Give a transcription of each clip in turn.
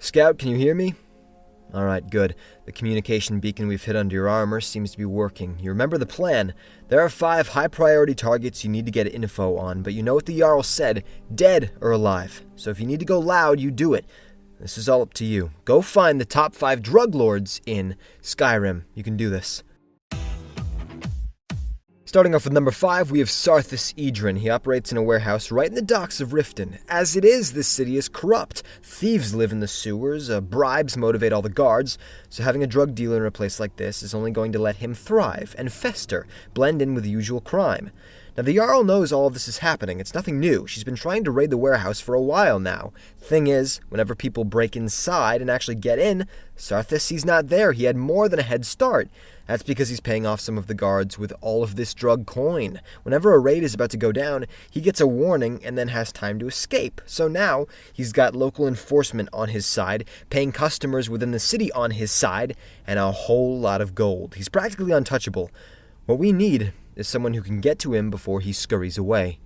Scout, can you hear me? Alright, good. The communication beacon we've hit under your armor seems to be working. You remember the plan. There are 5 high-priority targets you need to get info on, but you know what the Jarl said, dead or alive. So if you need to go loud, you do it. This is all up to you. Go find the top 5 drug lords in Skyrim. You can do this. Starting off with number 5, we have Sarthe Ysidro. He operates in a warehouse right in the docks of Riften. As it is, this city is corrupt. Thieves live in the sewers, bribes motivate all the guards, so having a drug dealer in a place like this is only going to let him thrive and fester, blend in with the usual crime. Now, the Jarl knows all of this is happening. It's nothing new. She's been trying to raid the warehouse for a while now. Thing is, whenever people break inside and actually get in, Sarthe, he's not there. He had more than a head start. That's because he's paying off some of the guards with all of this drug coin. Whenever a raid is about to go down, he gets a warning and then has time to escape. So now, he's got local enforcement on his side, paying customers within the city on his side, and a whole lot of gold. He's practically untouchable. What we need is someone who can get to him before he scurries away.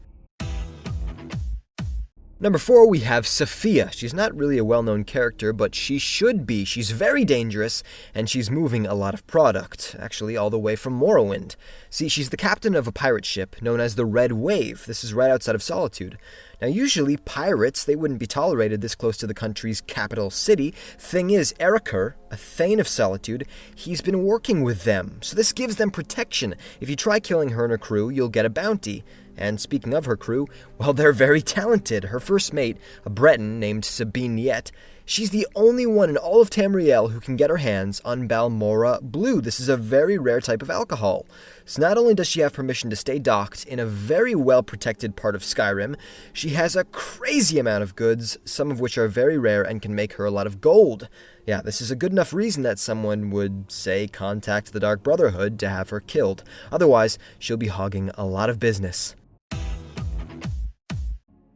Number 4, we have Sofia. She's not really a well-known character, but she should be. She's very dangerous, and she's moving a lot of product, actually all the way from Morrowind. See, she's the captain of a pirate ship known as the Red Wave. This is right outside of Solitude. Now, usually, pirates, they wouldn't be tolerated this close to the country's capital city. Thing is, Erikr, a Thane of Solitude, he's been working with them, so this gives them protection. If you try killing her and her crew, you'll get a bounty. And speaking of her crew, well, they're very talented. Her first mate, a Breton named Sabine Yet, she's the only one in all of Tamriel who can get her hands on Balmora Blue. This is a very rare type of alcohol. So not only does she have permission to stay docked in a very well-protected part of Skyrim, she has a crazy amount of goods, some of which are very rare and can make her a lot of gold. Yeah, this is a good enough reason that someone would, say, contact the Dark Brotherhood to have her killed. Otherwise, she'll be hogging a lot of business.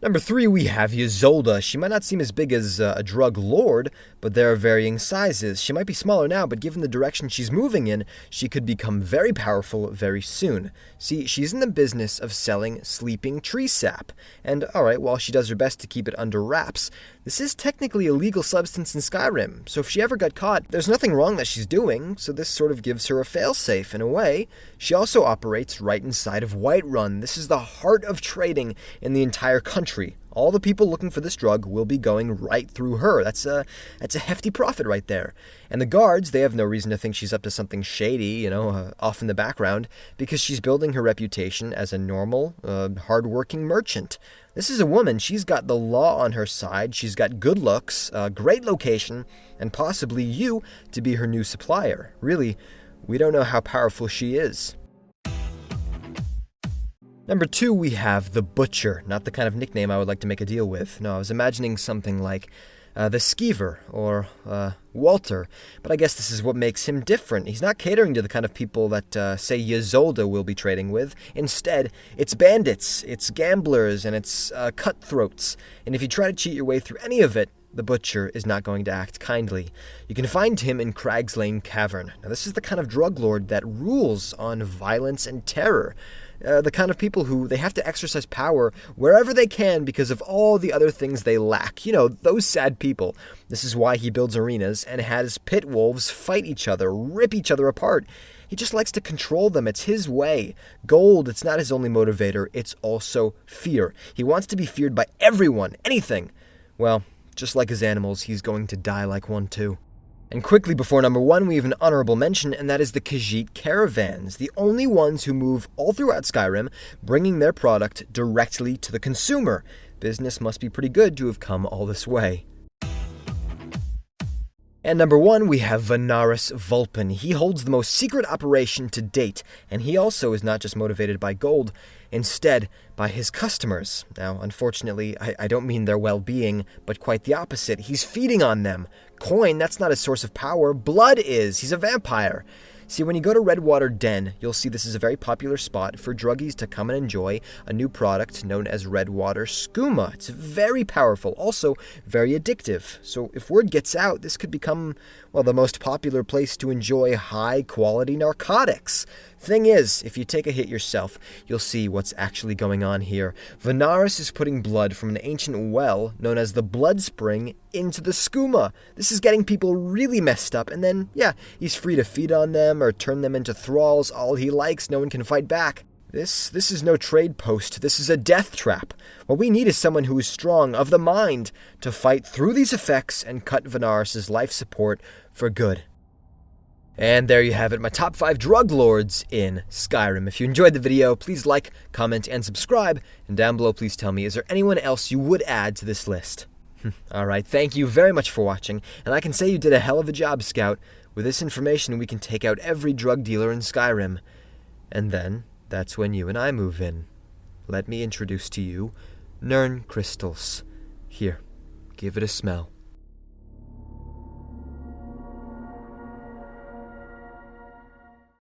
Number 3, we have Zolda. She might not seem as big as a drug lord, but there are varying sizes. She might be smaller now, but given the direction she's moving in, she could become very powerful very soon. See, she's in the business of selling sleeping tree sap. And, alright, while she does her best to keep it under wraps, this is technically a legal substance in Skyrim, so if she ever got caught, there's nothing wrong that she's doing, so this sort of gives her a failsafe in a way. She also operates right inside of Whiterun. This is the heart of trading in the entire country. All the people looking for this drug will be going right through her. That's a hefty profit right there. And the guards, they have no reason to think she's up to something shady, off in the background, because she's building her reputation as a normal, hardworking merchant. This is a woman. She's got the law on her side. She's got good looks, a great location, and possibly you to be her new supplier. Really, we don't know how powerful she is. Number 2, we have the Butcher. Not the kind of nickname I would like to make a deal with. No, I was imagining something like the Skeever or Walter, but I guess this is what makes him different. He's not catering to the kind of people that, say, Ysolda will be trading with. Instead, it's bandits, it's gamblers, and it's cutthroats. And if you try to cheat your way through any of it, the Butcher is not going to act kindly. You can find him in Crag's Lane Cavern. Now, this is the kind of drug lord that rules on violence and terror. The kind of people who they have to exercise power wherever they can because of all the other things they lack. Those sad people. This is why he builds arenas and has pit wolves fight each other, rip each other apart. He just likes to control them. It's his way. Gold, it's not his only motivator. It's also fear. He wants to be feared by everyone, anything. Well, just like his animals, he's going to die like one too. And quickly before number 1, we have an honorable mention, and that is the Khajiit caravans, the only ones who move all throughout Skyrim, bringing their product directly to the consumer. Business must be pretty good to have come all this way. And number 1, we have Venaris Vulpin. He holds the most secret operation to date, and he also is not just motivated by gold, instead by his customers. Now, unfortunately, I don't mean their well-being, but quite the opposite. He's feeding on them. Coin, that's not his source of power. Blood is. He's a vampire. See, when you go to Redwater Den, you'll see this is a very popular spot for druggies to come and enjoy a new product known as Redwater Skooma. It's very powerful, also very addictive. So if word gets out, this could become, the most popular place to enjoy high-quality narcotics. Thing is, if you take a hit yourself, you'll see what's actually going on here. Venaris is putting blood from an ancient well known as the Blood Spring into the skooma. This is getting people really messed up, and then, yeah, he's free to feed on them or turn them into thralls all he likes. No one can fight back. This is no trade post. This is a death trap. What we need is someone who is strong of the mind to fight through these effects and cut Venaris' life support for good. And there you have it, my top 5 drug lords in Skyrim. If you enjoyed the video, please like, comment, and subscribe. And down below, please tell me, is there anyone else you would add to this list? Alright, thank you very much for watching. And I can say you did a hell of a job, Scout. With this information, we can take out every drug dealer in Skyrim. And then, that's when you and I move in. Let me introduce to you Nern crystals. Here, give it a smell.